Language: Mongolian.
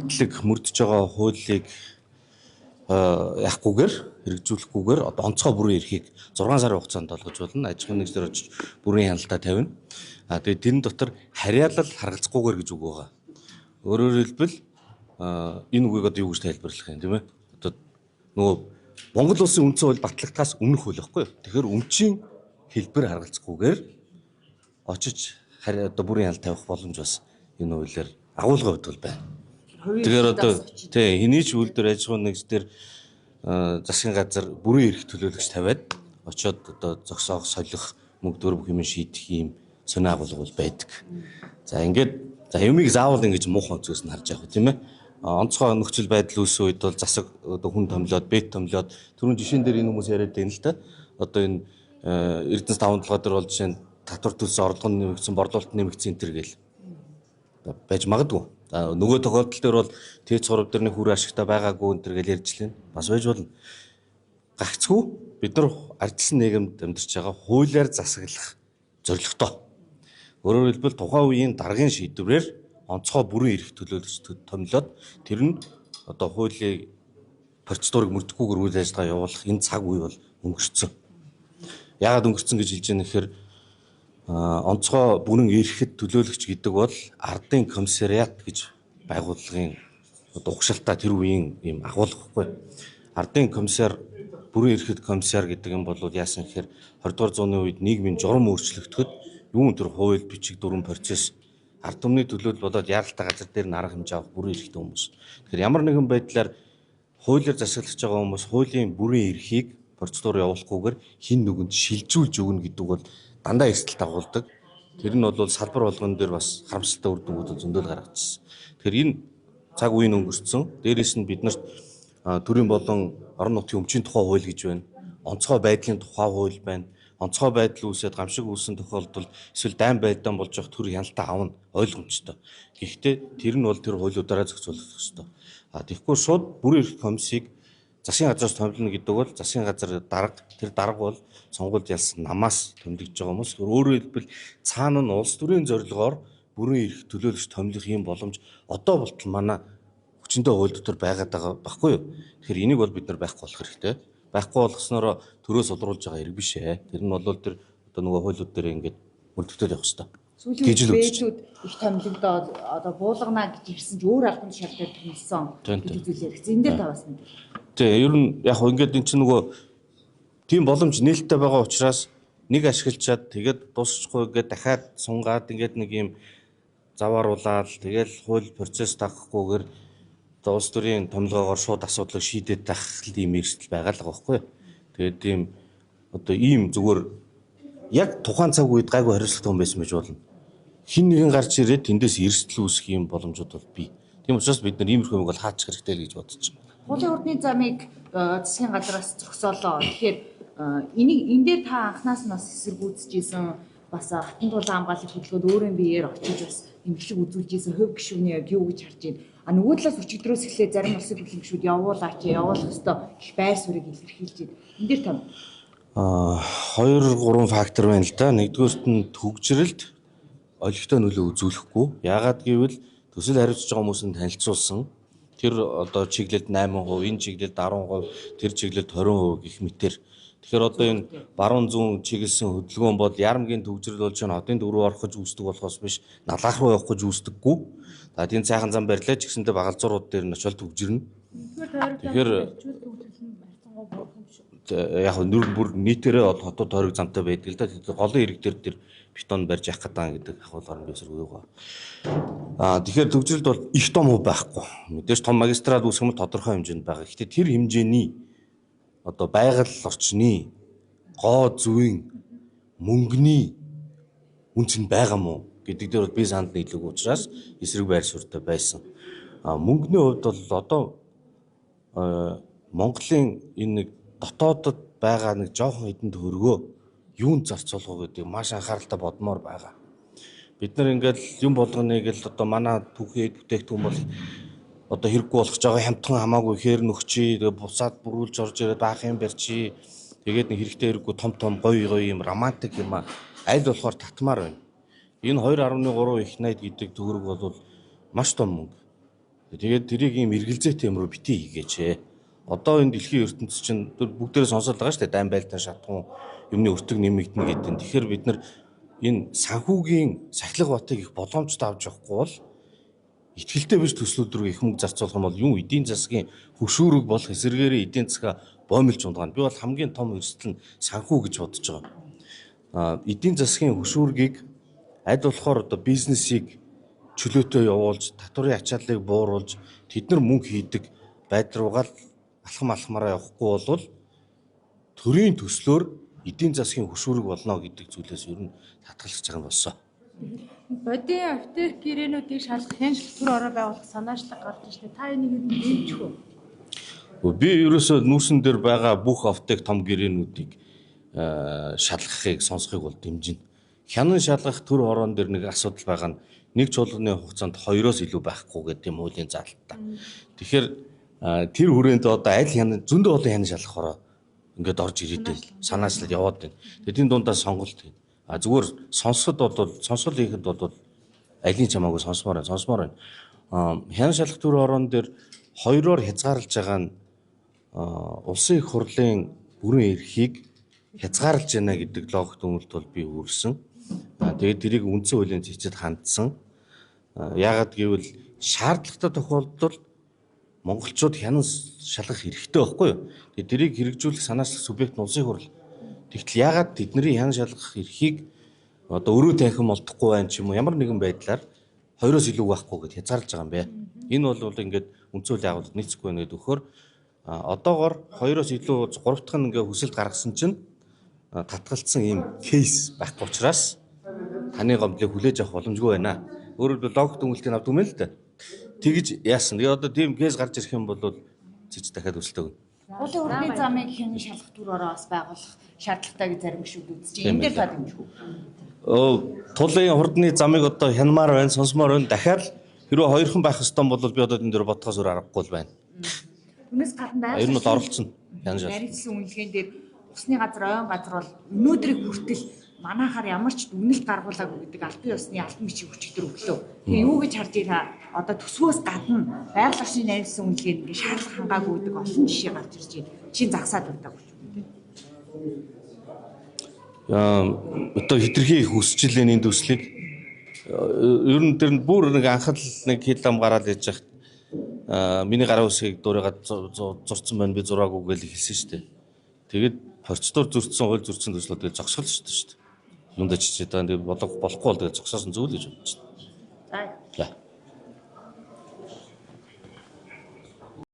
нийтлэг мөрдөж байгаа хуулийг яахгүйгээр хэрэгжүүлэхгүйгээр одоо онцгой бүрийн эрхийг 6 сарын хугацаанд олгож болно. Аж ахуйн нэгжлэр очиж бүрийн хяналтаа тавина. Тэгээд тэрэн дотор харьяалал харгалзахгүйгээр гэж үг байгаа. Өөрөөр хэлбэл энэ үгийг одоо юу гэж тайлбарлах юм тийм ээ? Одоо нөгөө Монгол улсын үндсэн хууль батлагдахаас өмнөх хууль байхгүй юу? Тэгэхээр өмчийн хэлбэр харгалзахгүйгээр очиж одоо бүрийн хяналт тавих боломж бас энэ хуулиар агуулга өгдөг байна. Тэгэхээр одоо хэний ч үйлдвэр аж ахуйн нэгжлэр засгийн газар бүрийн эрх төлөөлөгч тавиад очиод одоо зогсоох, солих, мөнгө бүх юм шийдэх юм сони агуулга бол байдаг. За ингээд юмыг заавал ингэж муухан үзээс нь харж явах тийм ээ. Онцгой нөхцөл байдал үүсэн үед бол засаг одоо хүн томлоод, бет томлоод түрүүн жишээн дээр энэ хүмүүс яриад байна л да. Одоо энэ Эрдэнэс 5 толгой дээр бол жишээ нь татвар төлсөн орлого нэмэгдсэн, борлуулалт нэмэгдсэн энэ төр гээл байж магадгүй. Нөгөө тохиолдол дээр бол Т3 дээр нэг хүр ашигтай байгаагүй энэ төр гээл ярьж лээ. Бас байж болно. Гагцгүй бид нар ардчилсан нийгэмд амьдарч байгаа хуулиар засаглах зорилготой. Өөрөөр хэлбэл тухайн үеийн даргын шийдвэрээр онцгой бүрэн эрх төлөөлөгч томилоод тэр нь одоо хуулийн процедурыг мөрдөхгүйгээр үйл ажиллагаа явуулах энэ цаг үе бол өнгөрцөн. Яагаад өнгөрцөн гэж хэлж байгаа нөхөр онцгой бүрэн эрхэт төлөөлөгч гэдэг бол ардын комиссариат гэж байгууллагын одоо угшаалтаа тэр үеийн ийм агуулга байхгүй. Ардын комиссар бүрэн эрхэт комиссар гэдэг юм бол яасан гэхээр 20 дугаар зууны үед нийгмийн журам өөрчлөгдөхөд юун тэр хууль бичиг дүрм процесс ард түмний төлөөлөл болоод яаралтай газар дээр нь арга хэмжээ авах бүрэн эрхтэй хүмүүс. Тэгэхээр ямар нэгэн байдлаар хуулиар засаглаж байгаа хүмүүс хуулийн бүрэн эрхийг процедур явуулахгүйгээр хин нүгэнд шилжүүлж өгнө гэдэг бол дандаа эрсдэл дагуулдаг. Тэр нь бол салбар болгон дээр бас харамсалтай үр дүнгууд зөндөл гаргажсэн. Тэгэхээр энэ цаг үеийн өнгөрцөн. Дээрээс нь бид нарт төрийн болон орон нутгийн өмчийн тухай хууль гэж байна. Онцгой байдлын тухай хууль байна. Онцгой байдал үүсээд гамшиг үүсэн тохиолдолд эсвэл дайн байдлаа болж явах төр хяналтаа авна ойлгомжтой. Гэхдээ тэр нь бол тэр хуулиудаараа зохицуулах ёстой. Тэгэхгүй шууд бүрэн эрх комиссийг засгийн газраас томилно гэдэг бол засгийн газар дарга тэр дарга бол сонгуульд ялсан намаас томилогдож байгаа хүмүүс. Өөрөөр хэлбэл цаана нь улс төрийн зорилгоор бүрэн эрх төлөөлөгч томилох юм боломж одоо болтол манай хүчинтэй хууль дотор байгаад байгаа байхгүй юу? Тэгэхээр энийг бол бид нар байхгүй болох хэрэгтэй. Байхгүй болгосноор төрөөс олруулж байгаа хэрэг биш ээ. Тэр нь бол тэр одоо нөгөө хуулиуд дээр ингээд мөрдөгдөд явах хэрэгтэй. Сүүлийн бэжүүд их томилогдоод одоо буулгана гэж ирсэн ч өөр албан тушаалтай төлсөн гэдэг зүйл яригдсан. Энэ дээр таваас нэг. Ер нь яг ингээд эн чинь нөгөө тийм боломж нээлттэй байгаа учраас нэг ашиглачаад тэгээд дуусчихгүй ингээд дахиад сунгаад ингээд нэг юм завааруулаад тэгэл хууль процесс тагахгүйгээр улс төрийн томилгоогоор шууд асуудлыг шийдээд тах ийм эрсдэл байгаа л байгаа байхгүй. Тэгээд ийм одоо ийм зүгээр яг тухайн цаг үед гайгүй хариуцлагатай хүн байсан байж болно. Хин нэгэн гарч ирээд тэндээс эрсдэл үүсэх юм боломжууд бол бий. Тийм учраас бид нар иймэрхүү юм бол хаачих хэрэгтэй л гэж бодож байна. Хуулийн ордны замыг засгийн газраас зогсоолоо. Тэгэхээр энэ дээр та анханаас нь бас эсэргүүцэжсэн бас хатан тулаан хамгааллын хөтөлбөрөд өөрийн биеэр очиж бас эмгэг үзүүлж ийсэн хувь гишүүний яг юу гэж харж байна. Нөгөө талаас өчигдрөөс эхлээ зарим улсын хөтөлбөр гишүүд явуулаач явуулах ёстой их байр суурийг илэрхийлж байна. Энэ дээр та 2-3 фактор байна л да. Нэгдүгээрт нь төгжрэлд олигтой нөлөө үзүүлэхгүй. Яагаад гэвэл төсөл хариуцж байгаа хүмүүсэнд танилцуулсан. Тэр одоо чиглэлд 8%, энэ чиглэлд 10%, тэр чиглэлд 20% гэх мэтэр. Тэгэхээр одоо энэ баруун зүүн чиглэсэн хөдөлгөөн бол ярамгийн төгжрөл болж байгаа хотын дөрөв орох гэж үүсдэг болохоос биш налах руу явах гэж үүсдэггүй. За тийм цайхан зам барьлаа ч гэсэндээ багалзуурууд дээр нь очиод төгжирнэ. Тэгэхээр яг бүр нийтээрээ хотод тойрог замтай байдаг л да. Голын ирэг дээр тэр бетон барьж явах гэдэг ахуулгаар нь бисэргүй байгаа. Тэгэхээр төгжрэлд бол их том хөв байхгүй. Мэдээж том магистрат үүсгэх юм тодорхой хэмжээнд байгаа. Гэхдээ тэр хэмжээний одоо байгаль орчны гоо зүйн мөнгөний үнц нь байгаа мó гэдэг дээр бол би санд нийлэг учраас эсрэг байр суурьтай байсан. Мөнгөний хувьд бол одоо Монголын энэ нэг дотоодод байгаа нэг жоохон хэдэн төгрөгөө юунд зарцуулах гэдэг маш анхааралтай бодмоор байгаа. Бид нар ингээл юм болгоныг л одоо манай түүхий бүтээгдэхүүн бол одоо хэрэггүй болох жоо хямдхан хамаагүй хээр нөхчий тэгээ бусаад бүрүүлж орж ирээд баах юм барьчи тэгээд нэг хэрэгтэй хэрэггүй том гоё юм романтик юм аль болохоор татмаар байна. Энэ 2.3 их найд гэдэг төгрөг бол маш том мөнгө. Тэгээд тэрийг ийм эргэлзээтэй юм руу битгий хийгээч. Одоо энэ дэлхийн ертөнцийн чинь бүгдээрээ сонсоод байгаа шүү дээ. Дайн байлтан шатхуун юмны өртөг нэмэгдэнэ гэдэг. Тэгэхээр бид нар энэ санхүүгийн сахилга батыг их боломжтой авч явахгүй бол итгэлтэй биш төслүүд рүү их мөнгө зарцуулах юм бол юм эдийн засгийн хөшүүрэг болох эсэргээрээ эдийн засгаа боомлж унгаана. Би бол хамгийн том эрсдэл нь санхүү гэж бодож байгаа. Эдийн засгийн хөшүүргийг аль болохоор одоо бизнесийг чөлөөтэй явуулж, татварын ачааллыг бууруулж, тэд нар мөнгө хийдэг байдал руугаа алхамаараа явахгүй бол төрийн төслөөр эдийн засгийн хөшүүрэг болно гэдэг зүйлээс ер нь татгалзаж байгаа юм болсон. Бодийн аптек гэрээнүүдийг шалгах хяншлах төр ороо байгуулах санаачлаг гарч ирсэн. Та энийг нэмчих үү? Би ерөөсөө нүүрсэн дээр байгаа бүх аптек том гэрээнүүдийг шалгахыг сонсохыг бол дэмжинэ. Хянан шалгах төр хороон дээр нэг асуудал байгаа нь нэг чуулганы хугацаанд 2-оос илүү байхгүй гэдэг юм уулийн заалтаа. Тэгэхээр тэр хүрээнд одоо аль хянан зөндөө олон хянан шалгах хороо ингээд орж ирээд байна. Санаачлал яваад байна. Тэдний дундаа сонголт байна. Зүгээр сонсол хийхэд бол алийн чамаагүй сонсомоор байна. Хянан шалгах төр хороон дээр 2-оор хязгаарлаж байгаа нь улсын их хурлын бүрэн эрхийг хязгаарлаж байна гэдэг логикт өмөлт бол би хүрсэн. Тэгээд тэрийг үндсэн хуулийн зэцэд хандсан. Яагаад гэвэл шаардлагатай тохиолдолд монголчууд хянан шалгах хэрэгтэй байхгүй юу? Тэгээд тэрийг хэрэгжүүлэх санаачлах субъект нь улсын их хурл. Тэгтэл яагаад тэдний хянан шалгах эрхийг одоо өрөө танхим олдохгүй байх ч юм уу ямар нэгэн байдлаар 2-оос илүү байхгүй гэд хязгаарлаж байгаа юм бэ? Энэ бол ингээд үндсэн хуулийн агуулгад нийцэхгүй байна гэдэг өгөхөөр одоогоор 2-оос илүү 3 дахь нь ингээд хүсэлт гаргасан чинь татгалцсан ийм кейс байхгүй учраас таны гомдлыг хүлээж авах боломжгүй байна. Өөрөөр хэлбэл логик дүнэлтийг авдаг юм л да. Тэгж яасан. Тэгээ одоо тийм кейс гарч ирэх юм бол цэц дахиад өсөлтөө гэнэ. Улсын хурлын замыг хянан шалгах төр ороос байгуулах шаардлагатай гэж зарим гишүүд үзэж байна. Энэ дээр та дэмжих үү? Тулын хурдны замыг одоо хянамаар байна, сонсомоор байна. Дахиад хэрвээ хоёрхан байх ёстой бол би одоо энэ дээр бодохоос өөр аргагүй л байна. Түүнээс гадна Ер нь бол оролцсон. Нарийнчилсан үнэлгээнд дээр усны газар, ойн газар бол өнөөдрийг хүртэл манайхаар ямар ч дүгнэлт гаргуулаагүй гэдэг албан ёсны албан бичиг өчигдөр өглөө. Тэгээ юу гэж харж ийна одоо төсвөөс гадна байгаль орчны нарийнчилсан үнэлгээнд ингээ шаардлага хангаагүй гэдэг олон жишээ гарч ирж байна. Чин загсаад байдаг гэж үү? Одоо хитрхи их өсөж илэн энэ төслийг ер нь тэр бүр нэг анхаал нэг хилам гараад ээж хахад миний гарын үсгийг дуурайгаад зурцсан байна би зураагүй гэж хэлсэн шүү дээ. Тэгээд процедур зөрчсөн, хууль зөрчсөн төслүүд тэгээд зогсгол шүү дээ. Юундаа чичээд байгаа. Тэгээд болохгүй бол тэгээд зогсоосон зүйл гэж бодож байна.